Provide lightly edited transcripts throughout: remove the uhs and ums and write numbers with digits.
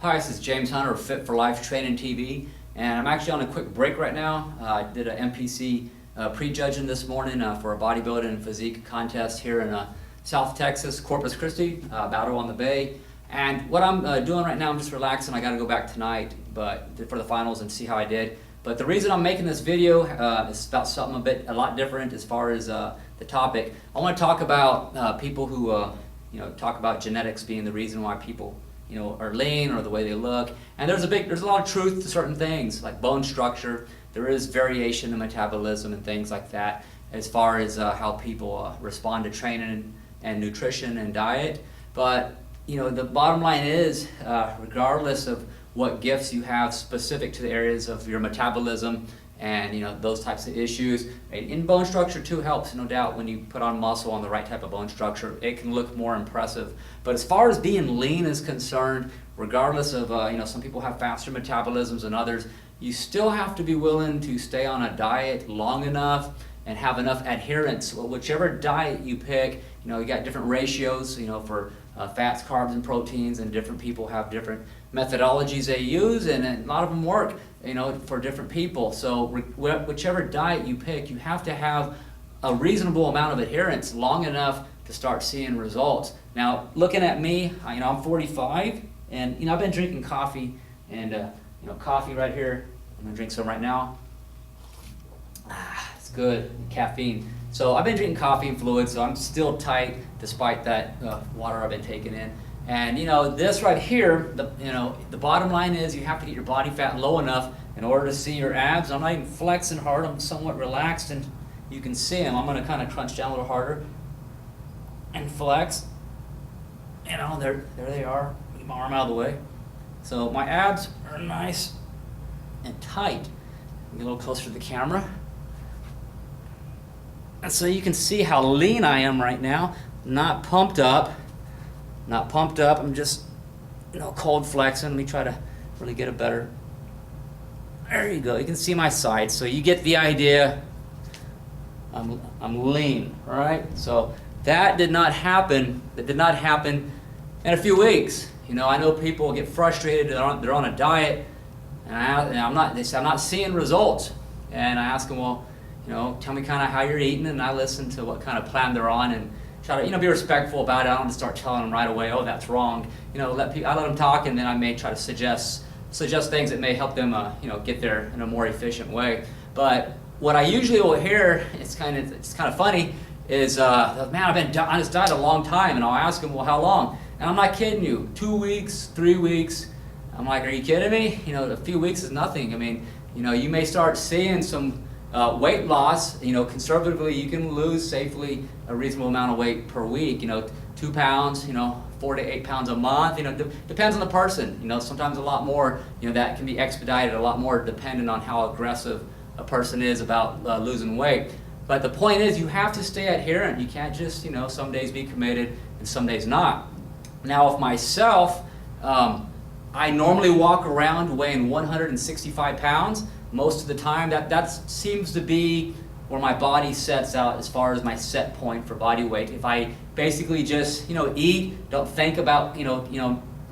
Hi, this is James Hunter of Fit for Life Training TV, and I'm actually on a quick break right now. I did an MPC prejudging this morning for a bodybuilding and physique contest here in South Texas, Corpus Christi, Battle on the Bay. And what I'm doing right now, I'm just relaxing. I got to go back tonight, but for the finals and see how I did. But the reason I'm making this video is about something a lot different as far as the topic. I want to talk about people who talk about genetics being the reason why people are lean or the way they look. And there's a lot of truth to certain things like bone structure. There is variation in metabolism and things like that as far as how people respond to training and nutrition and diet. But the bottom line is, regardless of what gifts you have specific to the areas of your metabolism and those types of issues, in bone structure too helps, no doubt. When you put on muscle on the right type of bone structure, it can look more impressive. But as far as being lean is concerned, regardless of some people have faster metabolisms than others, you still have to be willing to stay on a diet long enough and have enough adherence. Whichever diet you pick, you got different ratios for fats, carbs, and proteins, and different people have different methodologies they use, and a lot of them work for different people. So whichever diet you pick, you have to have a reasonable amount of adherence long enough to start seeing results. Now, looking at me, I'm 45, and I've been drinking coffee, and coffee right here. I'm gonna drink some right now. It's good, caffeine. So I've been drinking coffee and fluids, so I'm still tight despite that water I've been taking in. And this right here, the bottom line is you have to get your body fat low enough in order to see your abs. I'm not even flexing hard, I'm somewhat relaxed, and you can see them. I'm gonna kind of crunch down a little harder and flex. There they are. Get my arm out of the way. So my abs are nice and tight. Get a little closer to the camera. And so you can see how lean I am right now. Not pumped up. I'm just cold flexing. Let me try to really get a better. There you go. You can see my sides, so you get the idea. I'm lean, all right? So that did not happen. That did not happen in a few weeks. I know people get frustrated. They're on a diet, and they say I'm not seeing results. And I ask them, well, tell me kind of how you're eating, and I listen to what kind of plan they're on and try to be respectful about it. I don't just start telling them right away, oh, that's wrong. I let them talk, and then I may try to suggest things that may help them get there in a more efficient way. But what I usually will hear, it's kind of funny, is man, I've been on this diet a long time, and I'll ask them, well, how long? And I'm not kidding you, 2 weeks, 3 weeks. I'm like, are you kidding me? A few weeks is nothing. You may start seeing some weight loss. Conservatively, you can lose safely a reasonable amount of weight per week. 2 pounds, 4 to 8 pounds a month. Depends on the person. Sometimes a lot more. That can be expedited a lot more depending on how aggressive a person is about losing weight. But the point is, you have to stay adherent. You can't just, some days be committed and some days not. Now, with myself, I normally walk around weighing 165 pounds. Most of the time, that seems to be where my body sets out as far as my set point for body weight. If I basically just eat, don't think about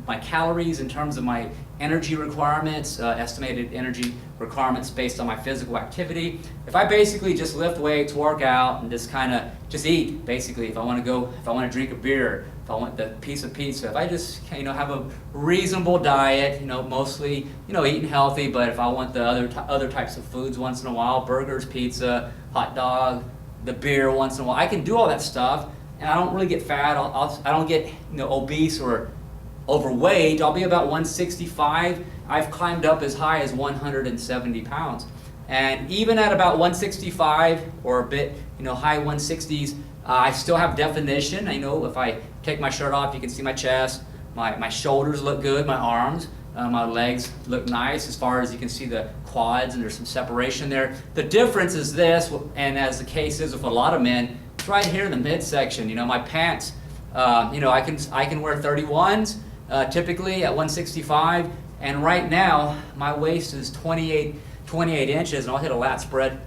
my calories in terms of my energy requirements, estimated energy requirements based on my physical activity. If I basically just lift weights, work out, and just eat, basically, if I want to drink a beer, if I want the piece of pizza, if I just have a reasonable diet, mostly eating healthy, but if I want the other types of foods once in a while, burgers, pizza, hot dog, the beer once in a while, I can do all that stuff, and I don't really get fat. I don't get obese or overweight. I'll be about 165. I've climbed up as high as 170 pounds. And even at about 165 or a bit, high 160s, I still have definition. If I take my shirt off, you can see my chest, my shoulders look good, my arms, my legs look nice as far as you can see the quads, and there's some separation there. The difference is this, and as the case is with a lot of men, it's right here in the midsection. My pants, I can wear 31s typically at 165, and right now my waist is 28 inches, and I'll hit a lat spread.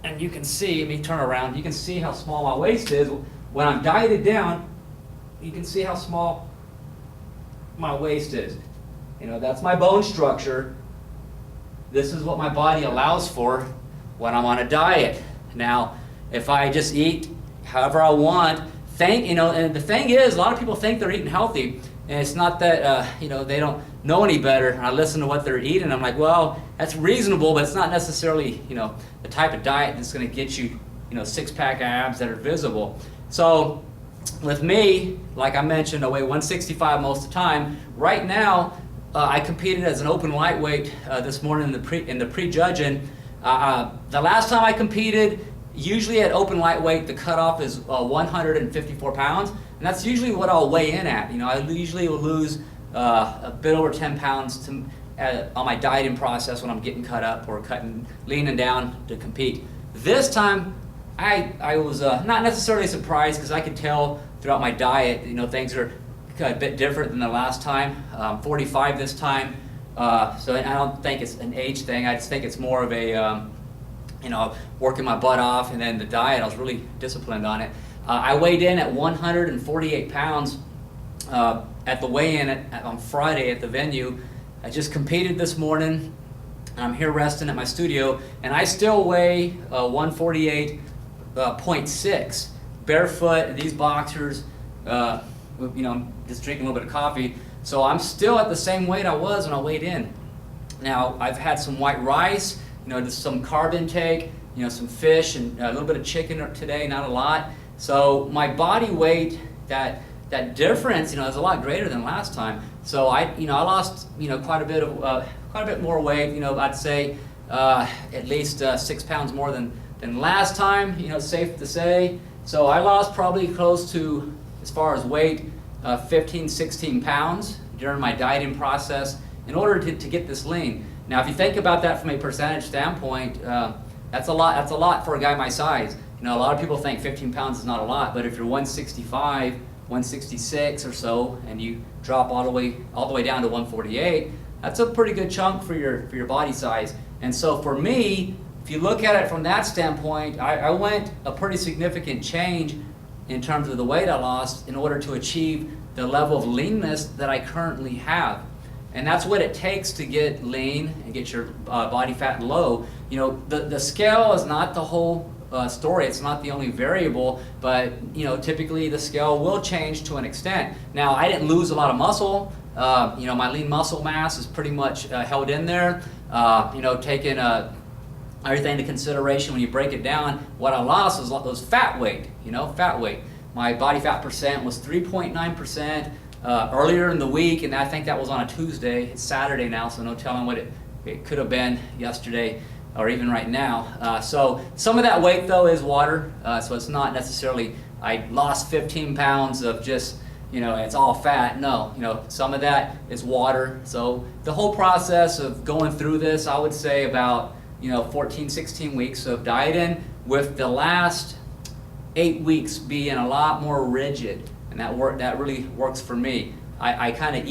And you can see, let me turn around, you can see how small my waist is. When I'm dieted down, you can see how small my waist is. That's my bone structure. This is what my body allows for when I'm on a diet. Now, if I just eat however I want, and the thing is, a lot of people think they're eating healthy, and it's not that, they don't know any better. And I listen to what they're eating, and I'm like, well, that's reasonable, but it's not necessarily, the type of diet that's going to get you, six-pack abs that are visible. So with me, like I mentioned, I weigh 165 most of the time. Right now, I competed as an open lightweight this morning in the pre-judging. The last time I competed, usually at open lightweight, the cutoff is 154 pounds, and that's usually what I'll weigh in at. I usually will lose a bit over 10 pounds on my dieting process when I'm getting cut up or leaning down to compete. This time, I was not necessarily surprised, because I could tell throughout my diet, things are a bit different than the last time. 45 this time, so I don't think it's an age thing. I just think it's more of a, working my butt off, and then the diet, I was really disciplined on it. I weighed in at 148 pounds at the weigh-in on Friday at the venue. I just competed this morning. I'm here resting at my studio, and I still weigh 148.6 barefoot in these boxers. I'm just drinking a little bit of coffee, so I'm still at the same weight I was when I weighed in. Now, I've had some white rice, just some carb intake, some fish and a little bit of chicken today, not a lot. So my body weight, that difference, is a lot greater than last time. So I lost, quite a bit more weight. I'd say at least 6 pounds more than last time. It's safe to say. So I lost probably close to, as far as weight, 15, 16 pounds during my dieting process in order to get this lean. Now, if you think about that from a percentage standpoint, that's a lot. That's a lot for a guy my size. A lot of people think 15 pounds is not a lot, but if you're 165, 166 or so, and you drop all the way down to 148, that's a pretty good chunk for your body size. And so for me, if you look at it from that standpoint, I went a pretty significant change in terms of the weight I lost in order to achieve the level of leanness that I currently have. And that's what it takes to get lean and get your body fat low. The scale is not the whole story. It's not the only variable, but typically the scale will change to an extent. Now, I didn't lose a lot of muscle. My lean muscle mass is pretty much held in there. Taking everything into consideration when you break it down, what I lost was fat weight. Fat weight. My body fat percent was 3.9% earlier in the week, and I think that was on a Tuesday. It's Saturday now, so no telling what it could have been yesterday or even right now. So some of that weight, though, is water. So it's not necessarily I lost 15 pounds of just, it's all fat. No, some of that is water. So the whole process of going through this, I would say about 14, 16 weeks of dieting, with the last 8 weeks being a lot more rigid, and that really works for me. I kind of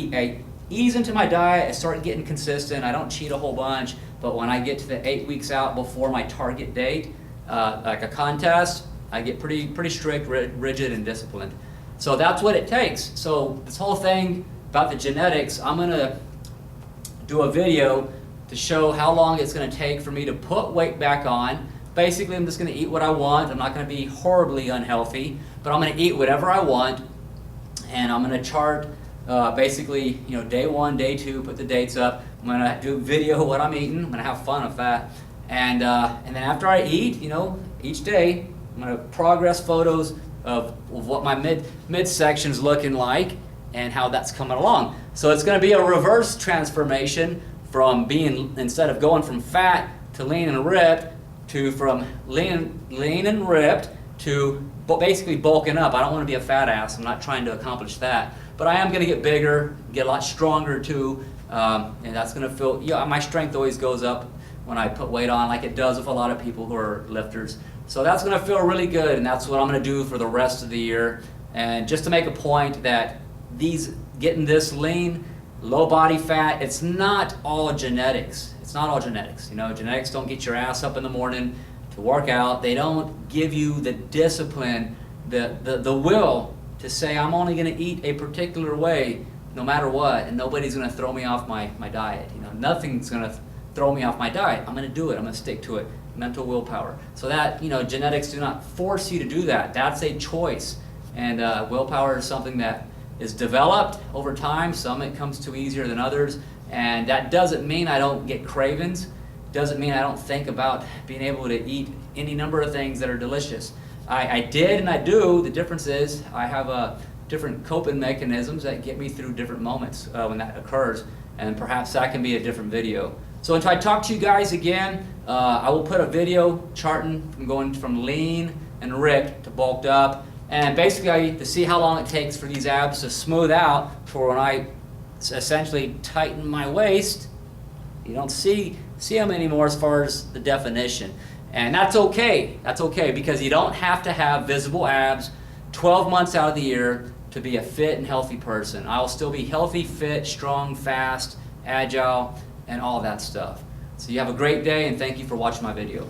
ease into my diet. I start getting consistent. I don't cheat a whole bunch, but when I get to the 8 weeks out before my target date, like a contest, I get pretty strict, rigid, and disciplined. So that's what it takes. So this whole thing about the genetics, I'm gonna do a video to show how long it's going to take for me to put weight back on. Basically, I'm just going to eat what I want. I'm not going to be horribly unhealthy, but I'm going to eat whatever I want, and I'm going to chart basically, day 1, day 2, put the dates up. I'm going to do a video of what I'm eating. I'm going to have fun with that, and then after I eat, each day, I'm going to progress photos of what my midsection's looking like and how that's coming along. So it's going to be a reverse transformation from being, instead of going from fat to lean and ripped, to from lean and ripped to basically bulking up. I don't want to be a fat ass. I'm not trying to accomplish that. But I am going to get bigger, get a lot stronger too, and that's going to feel, my strength always goes up when I put weight on, like it does with a lot of people who are lifters. So that's going to feel really good, and that's what I'm going to do for the rest of the year. And just to make a point that getting this lean, low body fat, it's not all genetics. It's not all genetics. Genetics don't get your ass up in the morning to work out. They don't give you the discipline, the will to say, I'm only going to eat a particular way no matter what, and nobody's going to throw me off my diet. You know, nothing's going to throw me off my diet. I'm going to do it. I'm going to stick to it. Mental willpower. So that, you know, genetics do not force you to do that. That's a choice. And willpower is something that is developed over time. Some it comes to easier than others. And that doesn't mean I don't get cravings. Doesn't mean I don't think about being able to eat any number of things that are delicious. I did and I do. The difference is I have different coping mechanisms that get me through different moments when that occurs. And perhaps that can be a different video. So until I talk to you guys again, I will put a video charting from going from lean and ripped to bulked up. And basically to see how long it takes for these abs to smooth out for when I essentially tighten my waist. You don't see them anymore as far as the definition. And that's okay. That's okay because you don't have to have visible abs 12 months out of the year to be a fit and healthy person. I'll still be healthy, fit, strong, fast, agile, and all that stuff. So you have a great day, and thank you for watching my video.